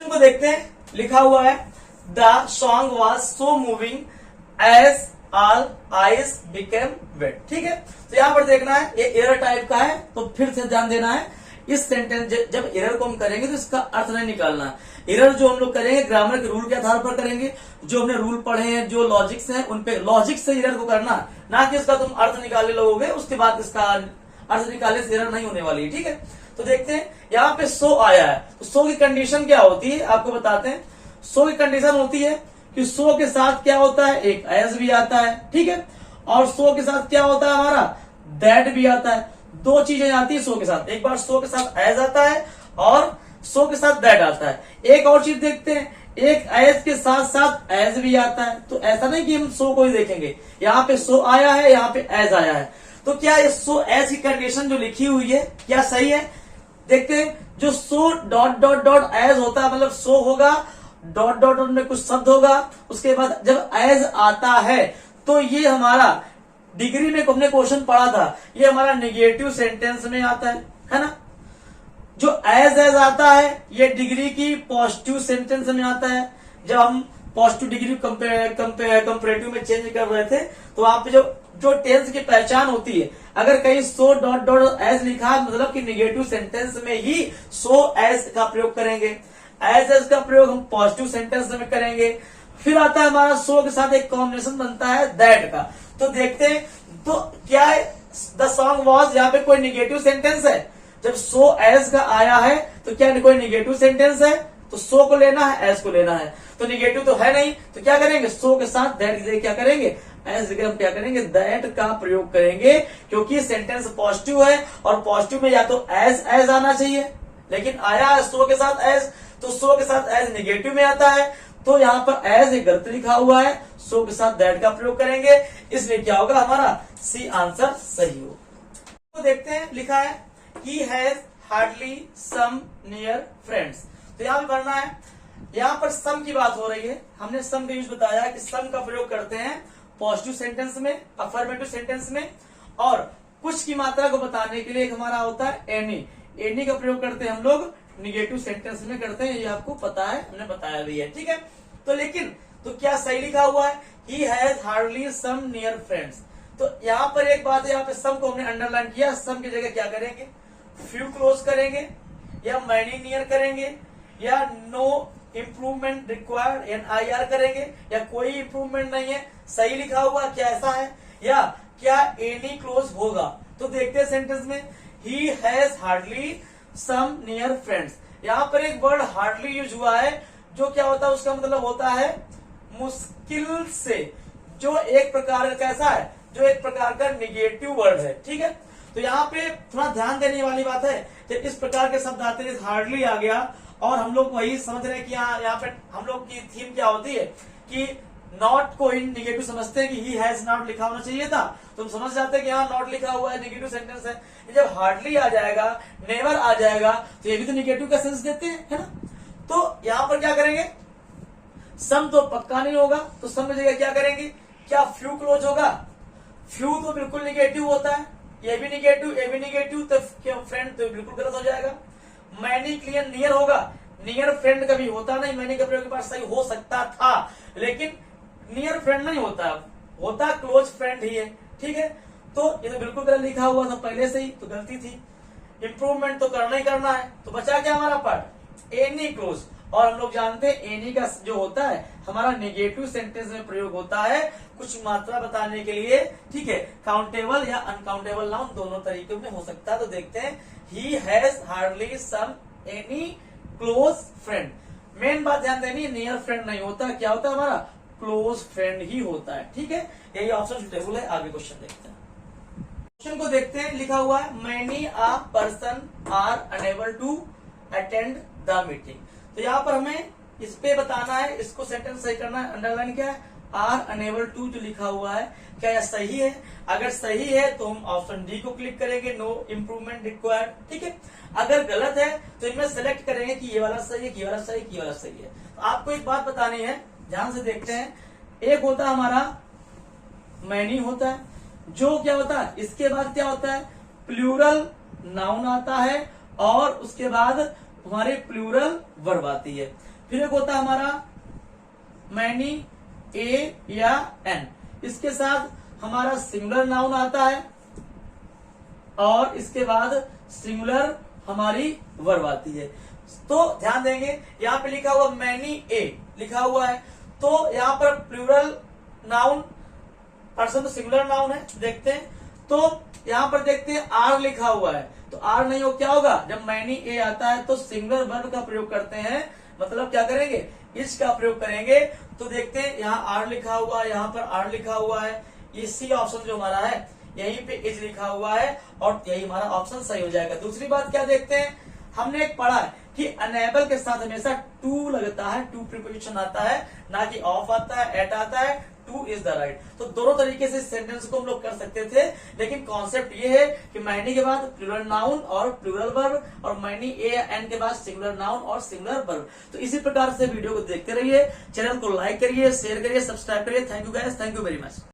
को देखते हैं, लिखा हुआ है the song was so moving as all eyes became wet. ठीक है, तो यहां पर देखना है ये एरर टाइप का है, तो फिर से ध्यान देना है। इस सेंटेंस जब एरर को हम करेंगे तो इसका अर्थ नहीं निकालना है। एरर जो हम लोग करेंगे ग्रामर के रूल के आधार पर करेंगे, जो हमने रूल पढ़े हैं, जो लॉजिक्स हैं, उन पे लॉजिक से एरर को करना, ना कि इसका तुम अर्थ निकालने लगोगे उसके बाद इसका अर्थ निकालने से एरर नहीं होने वाली है। ठीक है, तो देखते हैं यहाँ पे सो आया है, तो सो की कंडीशन क्या होती है आपको बताते हैं। सो की कंडीशन होती है कि सो के साथ क्या होता है, एक एज भी आता है। ठीक है, और सो के साथ क्या होता है हमारा दैट भी आता है। दो चीजें आती है सो के साथ, एक बार सो के साथ एज आता है और सो के साथ दैट आता है। एक और चीज देखते हैं, एक एज के साथ साथ एज भी आता है। तो ऐसा नहीं कि हम सो को ही देखेंगे, यहाँ पे सो आया है, यहाँ पे एज आया है, तो क्या ये सो एज की कंडीशन जो लिखी हुई है क्या सही है। देखते हैं, जो so dot dot dot as होता है, मतलब सो होगा डॉट डॉट डॉट में कुछ शब्द होगा, उसके बाद जब एज आता है तो ये हमारा डिग्री में हमने क्वेश्चन पढ़ा था, ये हमारा निगेटिव सेंटेंस में आता है ना। जो एज आता है ये डिग्री की पॉजिटिव सेंटेंस में आता है। जब हम पॉजिटिव डिग्री कंपेरेटिव में चेंज कर रहे थे तो वहां पे जो टेंस की पहचान होती है, अगर कहीं सो डॉट डॉट एज लिखा मतलब कि निगेटिव सेंटेंस में ही सो एज का प्रयोग करेंगे, एज का प्रयोग हम पॉजिटिव सेंटेंस में करेंगे। फिर आता है हमारा सो के साथ एक कॉम्बिनेशन बनता है दैट का। तो देखते हैं, तो क्या है द सॉन्ग वॉज, यहाँ पे कोई निगेटिव सेंटेंस है। जब सो एज का आया है तो क्या कोई निगेटिव सेंटेंस है, तो सो को लेना है एज को लेना है, तो निगेटिव तो है नहीं, तो क्या करेंगे सो के साथ दैट क्या करेंगे एज हम क्या करेंगे दैट का प्रयोग करेंगे, क्योंकि सेंटेंस पॉजिटिव है और पॉजिटिव में या तो एज आना चाहिए, लेकिन आया है सो के साथ एज, तो सो के साथ एज निगेटिव में आता है, तो यहाँ पर एज एक गलत लिखा हुआ है, सो के साथ दैट का प्रयोग करेंगे, इसलिए क्या होगा हमारा सी आंसर सही हो। तो देखते हैं, लिखा है he has hardly some near friends. तो यहाँ पे पढ़ना है, यहाँ पर सम की बात हो रही है, हमने सम का यूज बताया कि सम का प्रयोग करते हैं पॉजिटिव सेंटेंस में, अफर्मेटिव सेंटेंस में, और कुछ की मात्रा को बताने के लिए एक हमारा होता है एनी, एनी का प्रयोग करते हैं हम लोग निगेटिव सेंटेंस में करते हैं, ये आपको पता है, हमने बताया भी है। ठीक है, तो लेकिन तो क्या सही लिखा हुआ है he has hardly some near friends. तो यहाँ पर एक बात है, यहाँ पे सम को हमने अंडरलाइन किया, सम की जगह क्या करेंगे फ्यू क्लोज करेंगे, या मैनी नियर करेंगे, या नो इम्प्रूवमेंट रिक्वायर्ड NIR करेंगे, या कोई इम्प्रूवमेंट नहीं है, सही लिखा हुआ क्या ऐसा है, या क्या एनी क्लोज होगा। तो देखते हैं सेंटेंस में he has hardly some near friends. यहाँ पर एक वर्ड हार्डली यूज हुआ है, जो क्या होता है उसका मतलब होता है मुश्किल से, जो एक प्रकार का कैसा है, जो एक प्रकार का निगेटिव वर्ड है। ठीक है, तो यहाँ पे थोड़ा ध्यान देने वाली बात है, जब इस प्रकार के शब्द आते हैं हार्डली आ गया, और हम लोग वही समझ रहे हैं कि यहाँ पे हम लोग की थीम क्या होती है कि नॉट को ही निगेटिव समझते हैं कि ही हैज नॉट लिखा होना चाहिए था, तो हम समझ जाते हैं कि यहाँ नॉट लिखा हुआ है, निगेटिव सेंटेंस है। जब हार्डली आ जाएगा, नेवर आ जाएगा, तो ये भी तो निगेटिव का सेंस देते हैं, है ना। तो यहाँ पर क्या करेंगे, सम तो पक्का नहीं होगा, तो सम की जगह क्या करेंगे, क्या फ्यू क्लोज होगा, फ्यू तो बिल्कुल निगेटिव होता है, ये भी निगेटिव, ये भी निगेटिव, तो फ्रेंड तो बिल्कुल गलत हो जाएगा। मैनी क्लियर नियर होगा, नियर फ्रेंड कभी होता नहीं, मैनी का प्रयोग के पास सही हो सकता था, लेकिन नियर फ्रेंड नहीं होता, होता क्लोज फ्रेंड ही है। ठीक है, तो ये तो बिल्कुल गलत लिखा हुआ था पहले से ही, तो गलती थी। इंप्रूवमेंट तो करना ही करना है, तो बचा क्या हमारा पार्ट एनी क्लोज, और हम लोग जानते हैं एनी का जो होता है हमारा नेगेटिव सेंटेंस में प्रयोग होता है कुछ मात्रा बताने के लिए। ठीक है, काउंटेबल या अनकाउंटेबल नाउन दोनों तरीके में हो सकता है। तो देखते हैं he has hardly some any close friend. Main बात ध्यान देनी, नियर फ्रेंड नहीं होता, क्या होता है हमारा क्लोज फ्रेंड ही होता है। ठीक है, यही ऑप्शन सुटेबल है। आगे क्वेश्चन देखते हैं, क्वेश्चन को देखते हैं, लिखा हुआ है many a person are unable to attend the meeting. तो यहाँ पर हमें इस पे बताना है, इसको सेंटेंस सही करना है। अंडरलाइन क्या है, आर अनेबल टू जो लिखा हुआ है क्या यह सही है, अगर सही है तो हम ऑप्शन डी को क्लिक करेंगे, नो इम्प्रूवमेंट रिक्वायर्ड। ठीक है, अगर गलत है तो इनमें सेलेक्ट करेंगे कि ये वाला सही है, कि ये वाला सही है, कि ये वाला सही है। तो आपको एक बात बतानी है, ध्यान से देखते हैं, एक होता है हमारा मैनी होता है, जो क्या होता है इसके बाद क्या होता है प्लूरल नाउन आता है, और उसके बाद हमारी प्लूरल वर्ब आती है। फिर एक होता है हमारा मैनी, ए या एन, इसके साथ हमारा सिंगुलर नाउन आता है और इसके बाद सिंगुलर हमारी वर्ब आती है। तो ध्यान देंगे यहाँ पे लिखा हुआ मैनी ए लिखा हुआ है, तो यहाँ पर प्लूरल नाउन पर्सन तो सिंगुलर नाउन है, देखते हैं। तो यहाँ पर देखते हैं आर लिखा हुआ है, तो आर नहीं हो क्या होगा, जब मैनी ए आता है तो सिंगुलर वर्ब का प्रयोग करते हैं, मतलब क्या करेंगे, इज का प्रयोग करेंगे। तो देखते हैं यहाँ आर लिखा हुआ है, यहाँ पर आर लिखा हुआ है, ये सी ऑप्शन जो हमारा है यहीं पे इज लिखा हुआ है और यही हमारा ऑप्शन सही हो जाएगा। दूसरी बात क्या देखते हैं, हमने एक पढ़ा है कि अनेबल के साथ हमेशा टू लगता है, टू प्रीपोजिशन आता है, ना कि ऑफ आता है, एट आता है, टू इज द राइट। तो दोनों तरीके से सेंटेंस को हम लोग कर सकते थे, लेकिन कॉन्सेप्ट ये है कि मैनी के बाद प्लूरल नाउन और प्लूरल वर्ब और मैनी ए या एन के बाद सिंगुलर नाउन और सिंगुलर वर्ब। तो इसी प्रकार से वीडियो को देखते रहिए, चैनल को लाइक करिए, शेयर करिए, सब्सक्राइब करिए। Thank you guys, thank you very much.